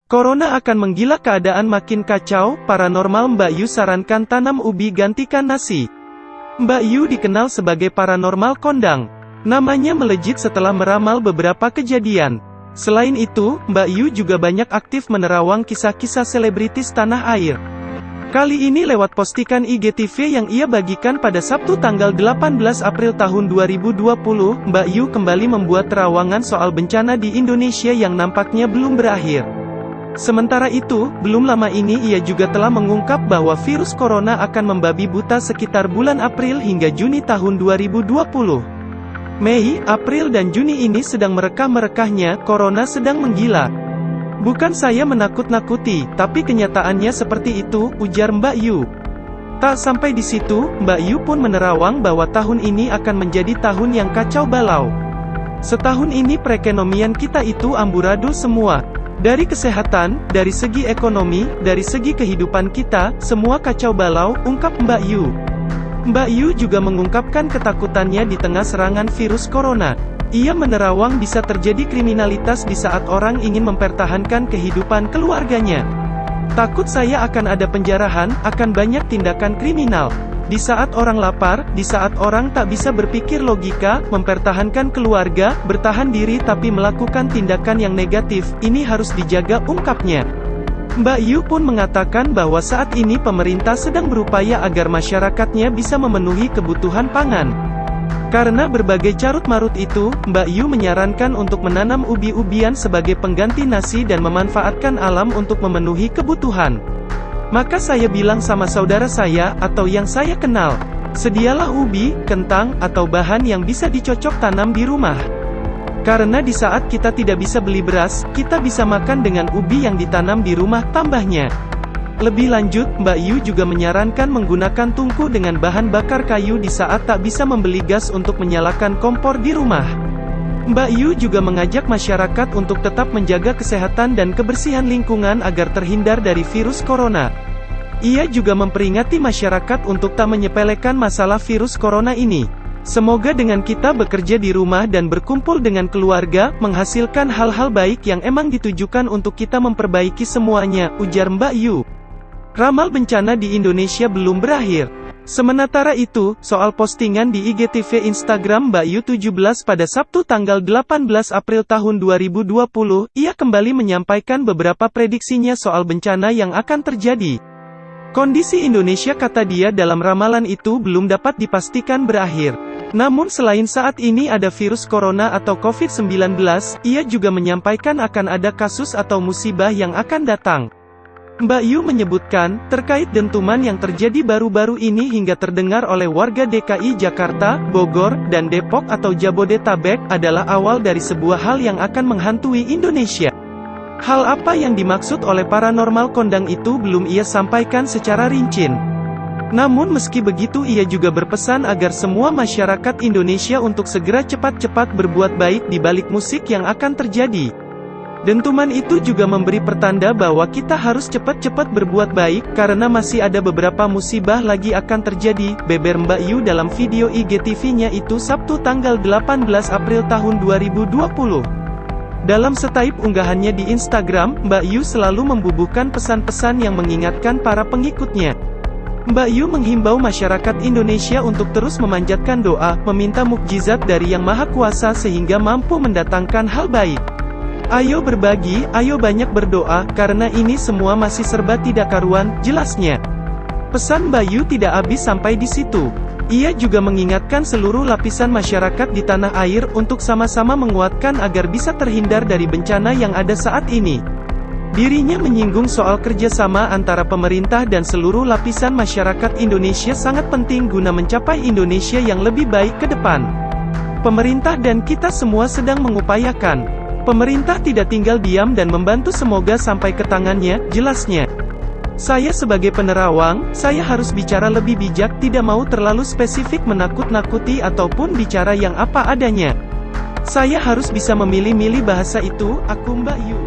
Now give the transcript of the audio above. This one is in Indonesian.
Corona akan menggila, keadaan makin kacau, paranormal. Mbak Yu sarankan tanam ubi gantikan nasi. Mbak Yu dikenal sebagai paranormal kondang. Namanya melejit setelah meramal beberapa kejadian. Selain itu, Mbak Yu juga banyak aktif menerawang kisah-kisah selebritis tanah air. Kali ini lewat postingan IGTV yang ia bagikan pada Sabtu tanggal 18 April tahun 2020, Mbak Yu kembali membuat terawangan soal bencana di Indonesia yang nampaknya belum berakhir. Sementara itu, belum lama ini ia juga telah mengungkap bahwa virus corona akan membabi buta sekitar bulan April hingga Juni tahun 2020. Mei, April dan Juni ini sedang merekah-merekahnya, corona sedang menggila. Bukan saya menakut-nakuti, tapi kenyataannya seperti itu, ujar Mbak Yu. Tak sampai di situ, Mbak Yu pun menerawang bahwa tahun ini akan menjadi tahun yang kacau balau. Setahun ini perekonomian kita itu amburadul semua. Dari kesehatan, dari segi ekonomi, dari segi kehidupan kita, semua kacau balau, ungkap Mbak Yu. Mbak Yu juga mengungkapkan ketakutannya di tengah serangan virus corona. Ia menerawang bisa terjadi kriminalitas di saat orang ingin mempertahankan kehidupan keluarganya. Takut saya akan ada penjarahan, akan banyak tindakan kriminal. Di saat orang lapar, di saat orang tak bisa berpikir logika, mempertahankan keluarga, bertahan diri tapi melakukan tindakan yang negatif, ini harus dijaga, ungkapnya. Mbak Yu pun mengatakan bahwa saat ini pemerintah sedang berupaya agar masyarakatnya bisa memenuhi kebutuhan pangan. Karena berbagai carut-marut itu, Mbak Yu menyarankan untuk menanam ubi-ubian sebagai pengganti nasi dan memanfaatkan alam untuk memenuhi kebutuhan. Maka saya bilang sama saudara saya, atau yang saya kenal, sedialah ubi, kentang, atau bahan yang bisa dicocok tanam di rumah. Karena di saat kita tidak bisa beli beras, kita bisa makan dengan ubi yang ditanam di rumah, tambahnya. Lebih lanjut, Mbak Yu juga menyarankan menggunakan tungku dengan bahan bakar kayu di saat tak bisa membeli gas untuk menyalakan kompor di rumah. Mbak Yu juga mengajak masyarakat untuk tetap menjaga kesehatan dan kebersihan lingkungan agar terhindar dari virus corona. Ia juga memperingati masyarakat untuk tak menyepelekan masalah virus corona ini. Semoga dengan kita bekerja di rumah dan berkumpul dengan keluarga, menghasilkan hal-hal baik yang emang ditujukan untuk kita memperbaiki semuanya, ujar Mbak Yu. Ramal bencana di Indonesia belum berakhir. Sementara itu, soal postingan di IGTV Instagram Mbak Yu 17 pada Sabtu tanggal 18 April tahun 2020, ia kembali menyampaikan beberapa prediksinya soal bencana yang akan terjadi. Kondisi Indonesia, kata dia dalam ramalan itu, belum dapat dipastikan berakhir. Namun selain saat ini ada virus corona atau COVID-19, ia juga menyampaikan akan ada kasus atau musibah yang akan datang. Mbak Yu menyebutkan, terkait dentuman yang terjadi baru-baru ini hingga terdengar oleh warga DKI Jakarta, Bogor, dan Depok atau Jabodetabek, adalah awal dari sebuah hal yang akan menghantui Indonesia. Hal apa yang dimaksud oleh paranormal kondang itu belum ia sampaikan secara rinci. Namun meski begitu ia juga berpesan agar semua masyarakat Indonesia untuk segera cepat-cepat berbuat baik di balik musik yang akan terjadi. Dentuman itu juga memberi pertanda bahwa kita harus cepat-cepat berbuat baik, karena masih ada beberapa musibah lagi akan terjadi, beber Mbak Yu dalam video IGTV-nya itu Sabtu tanggal 18 April tahun 2020. Dalam setiap unggahannya di Instagram, Mbak Yu selalu membubuhkan pesan-pesan yang mengingatkan para pengikutnya. Mbak Yu menghimbau masyarakat Indonesia untuk terus memanjatkan doa, meminta mukjizat dari Yang Maha Kuasa sehingga mampu mendatangkan hal baik. Ayo berbagi, ayo banyak berdoa, karena ini semua masih serba tidak karuan, jelasnya. Pesan Mbak Yu tidak habis sampai di situ. Ia juga mengingatkan seluruh lapisan masyarakat di tanah air untuk sama-sama menguatkan agar bisa terhindar dari bencana yang ada saat ini. Dirinya menyinggung soal kerjasama antara pemerintah dan seluruh lapisan masyarakat Indonesia sangat penting guna mencapai Indonesia yang lebih baik ke depan. Pemerintah dan kita semua sedang mengupayakan. Pemerintah tidak tinggal diam dan membantu, semoga sampai ke tangannya, jelasnya. Saya sebagai penerawang, saya harus bicara lebih bijak, tidak mau terlalu spesifik menakut-nakuti ataupun bicara yang apa adanya. Saya harus bisa memilih-milih bahasa itu, aku Mbak Yu.